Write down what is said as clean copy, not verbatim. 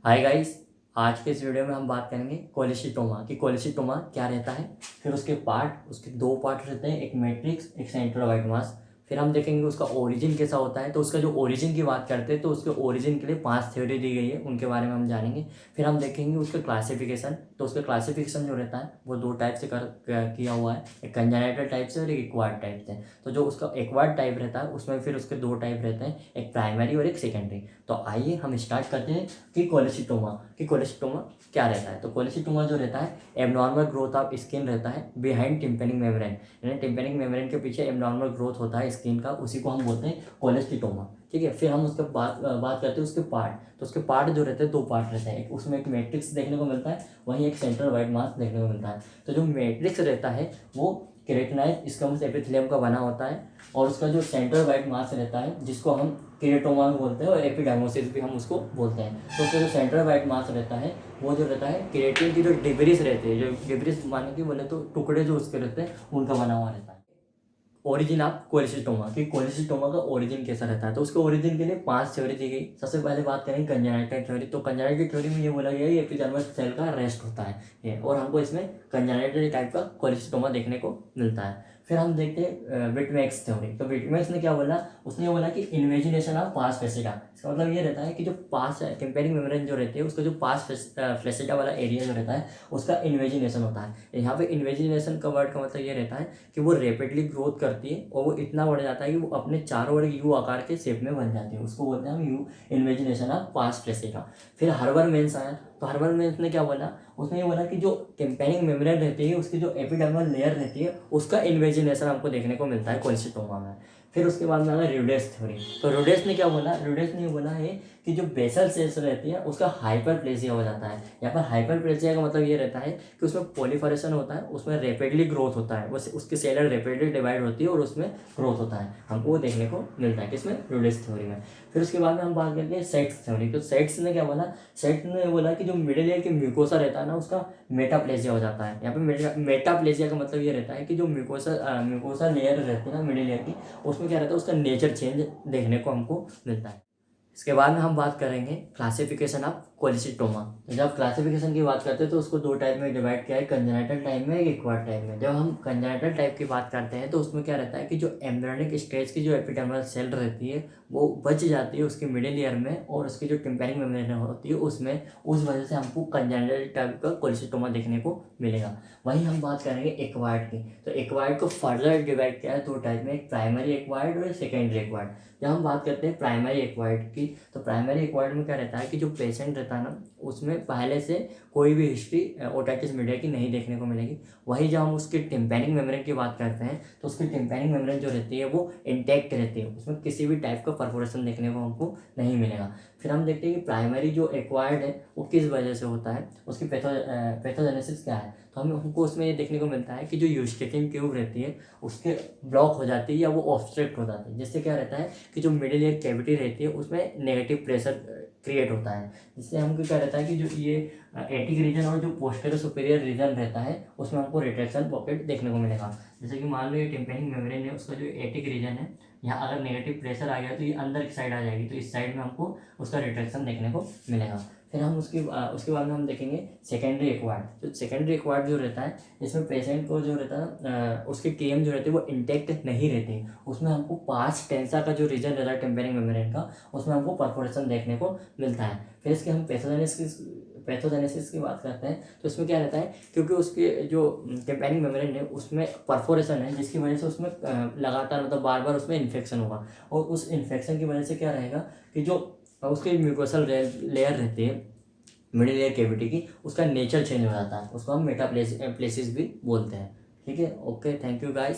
Hi guys. आज के इस वीडियो में हम बात करेंगे कोलेसिटोमा कि कोलेसिटोमा क्या रहता है। फिर उसके पार्ट, उसके दो पार्ट रहते हैं, एक मैट्रिक्स, एक सेंट्रल व्हाइट मास। फिर हम देखेंगे उसका ओरिजिन कैसा होता है। तो उसका जो ओरिजिन की बात करते हैं तो उसके ओरिजिन के लिए 5 थ्योरी दी गई है, उनके बारे में हम जानेंगे। फिर हम देखेंगे उसका क्लासिफिकेशन। तो उसका क्लासिफिकेशन जो रहता है वो दो टाइप से किया हुआ है, एक कंजेनिटल टाइप से और एक एक्वायर्ड टाइप से। तो जो उसका एक्वायर्ड टाइप रहता है उसमें फिर उसके दो टाइप रहते हैं, एक प्राइमरी और एक सेकेंडरी। तो आइए हम स्टार्ट करते हैं कि कोलेसिटोमा क्या रहता है। तो कोलेसिटोमा जो रहता है, एबनॉर्मल ग्रोथ ऑफ स्किन रहता है बिहाइंड टिम्पेनिक मेम्ब्रेन, यानी टिम्पेनिक मेम्ब्रेन के पीछे एबनॉर्मल ग्रोथ होता है स्किन का, उसी को हम बोलते हैं कोलेसिटोमा। ठीक है। फिर हम उसके बात करते हैं उसके पार्ट। तो उसके पार्ट जो रहते हैं, दो पार्ट रहते हैं, उसमें एक मैट्रिक्स देखने को मिलता है, वहीं एक सेंट्रल व्हाइट मास देखने को मिलता है। तो जो मैट्रिक्स रहता है वो केराटिनाइज स्क्वैमस एपिथेलियम का बना होता है, और उसका जो सेंट्रल व्हाइट मास रहता है जिसको हम केरेटोमा भी बोलते हैं और एपिडर्मोसिस भी हम उसको बोलते हैं। तो उसका जो सेंट्रल व्हाइट मास रहता है वो जो रहता है केरेटिन की जो डिब्रीज रहती है, जो डिब्रीज माने कि बोले तो टुकड़े जो उसके रहते हैं उनका बना हुआ रहता है। ओरिजिन ऑफ कोलेसिटोमा कि कोलेसिटोमा का ओरिजिन कैसा रहता है। तो उसके ओरिजिन के लिए 5 थ्योरी दी गई। सबसे पहले बात करेंगे कंजेनिटल थ्योरी। तो कंजेनिटल थ्योरी में ये बोला गया है एपिडर्मल सेल का रेस्ट होता है ये, और हमको इसमें कंजेनिटल टाइप का कोलेसिटोमा देखने को मिलता है। फिर हम देखते हैं विटमैक्स थ्योरी। तो विटमैक्स ने क्या बोला, उसने ये बोला कि इन्वेजिनेशन ऑफ पास फेसिटा। इसका मतलब ये रहता है कि जो पास टेम्पेनिक मेम्ब्रेन जो रहती है उसका जो पास फेसिटा वाला एरिया जो रहता है उसका इन्वेजिनेशन होता है। यहाँ पे इन्वेजिनेशन का वर्ड का मतलब ये रहता है कि वो रैपिडली ग्रोथ करती है और वो इतना बढ़ जाता है कि वो अपने चारों ओर यू आकार के शेप में बन जाती है, उसको बोलते हैं हम यू इन्वेजिनेशन ऑफ पास फेसिटा। फिर हर्बर मेंस आया। तो हर्बर मेंस ने क्या बोला, उसने ये बोला कि जो टेम्पेनिक मेम्ब्रेन रहती है उसकी जो एपिडर्मल लेयर रहती है उसका इन्वेजिनेशन हमको देखने को मिलता है कोलेसिटोमा में। फिर उसके बाद में आया रूडेस थ्योरी। तो रूडेस ने क्या बोला, रूडेस ने ये बोला है कि जो बेसल सेल्स रहती है उसका हाइपरप्लेसिया हो जाता है। यहाँ पर हाइपरप्लेसिया का मतलब ये रहता है कि उसमें प्रोलिफरेशन होता है, उसमें रैपिडली ग्रोथ होता है, बस उसकी सेलर रैपिडली डिवाइड होती है और उसमें ग्रोथ होता है, हमको वो देखने को मिलता है किसमें, रूडेस थ्योरी में। फिर उसके बाद में हम बात करते हैं सेट्स थ्योरी। तो सेट्स ने क्या बोला, सेट्स ने बोला कि जो मिडिल ईयर की म्यूकोसा रहता है ना उसका मेटाप्लेजिया हो जाता है। यहाँ पे मेटाप्लेजिया का मतलब ये रहता है कि जो म्यूकोसा लेयर रहती है ना मिडिल ईयर की, उसमें क्या रहता है उसका नेचर चेंज देखने को हमको मिलता है। इसके बाद में हम बात करेंगे क्लासिफिकेशन ऑफ कोलेसिटोमा। जब क्लासिफिकेशन की बात करते हैं तो उसको दो टाइप में डिवाइड किया है, कंजेनिटल टाइप में, एक एक्वायर्ड टाइप में। जब हम कंजेनिटल टाइप की बात करते हैं तो उसमें क्या रहता है कि जो एम्ब्रियोनिक स्टेज की जो एपिडर्मल सेल रहती है वो बच जाती है उसके मिडिल ईयर में, और उसकी जो टिम्पेनिक मेम्ब्रेन होती है उसमें, उस वजह से हमको कंजेनिटल टाइप का कोलेसिटोमा देखने को मिलेगा। वहीं हम बात करेंगे एक्वायर्ड की। तो एक्वायर्ड को फर्दर डिवाइड किया है दो टाइप में, एक प्राइमरी एक्वायर्ड और एक सेकेंडरी एक्वायर्ड। जब हम बात करते हैं प्राइमरी एक्वायर्ड की, तो प्राइमरी एक्वायर्ड में क्या रहता है कि जो पेशेंट रहता है ना उसमें पहले से कोई भी हिस्ट्री ओटाइटिस मीडिया की नहीं देखने को मिलेगी। वहीं जब हम उसकी टिम्पेनिक मेम्ब्रेन की बात करते हैं तो उसकी टिम्पेनिक मेम्ब्रेन जो रहती है वो इंटैक्ट रहती है, उसमें किसी भी टाइप का परफोरेशन देखने को हमको नहीं मिलेगा। फिर हम देखते हैं कि प्राइमरी जो एक्वायर्ड है वो किस वजह से होता है, उसकी पैथोजेनेसिस क्या है। तो हमको उसमें ये देखने को मिलता है कि जो यूस्टेकिन ट्यूब रहती है उसके ब्लॉक हो जाती है या वो ऑब्स्ट्रक्ट हो जाती है, जिससे क्या रहता है कि जो मिडिल ईयर कैविटी रहती है उसमें नेगेटिव प्रेशर क्रिएट होता है, जिससे हमको क्या रहता है कि जो ये एटिक रीजन और जो पोस्टेरियर सुपीरियर रीजन रहता है उसमें हमको रिट्रैक्शन पॉकेट देखने को मिलेगा। जैसे कि मान लो ये टिम्पेनिक मेम्ब्रेन है, उसका जो एटिक रीजन है, यहाँ अगर नेगेटिव प्रेशर आ गया तो ये अंदर की साइड आ जाएगी, तो इस साइड में हमको उसका रिट्रैक्शन देखने को मिलेगा। फिर हम उसके बाद में हम देखेंगे सेकेंडरी एक्वायर्ड। तो सेकेंडरी एक्वायर्ड जो रहता है इसमें पेशेंट को जो रहता है उसके केएम जो रहती है वो इंटैक्ट नहीं रहती, उसमें हमको पास टेंसा का जो रीजन रहता है टेम्पेनिक मेम्ब्रेन का उसमें हमको परफोरेशन देखने को मिलता है। फिर इसके हम पैथोजेनेसिस की बात करते हैं तो इसमें क्या रहता है, क्योंकि उसके जो टेम्पेनिक मेम्ब्रेन है उसमें परफोरेशन है जिसकी वजह से उसमें लगातार मतलब बार बार उसमें इन्फेक्शन होगा, और उस इन्फेक्शन की वजह से क्या रहेगा कि जो उसकी म्यूकोसल लेयर रहती है मिडिल ईयर कैविटी की, उसका नेचर चेंज हो जाता है, उसको हम मेटाप्लेसिस भी बोलते हैं। ठीक है, ओके, थैंक यू गाइस।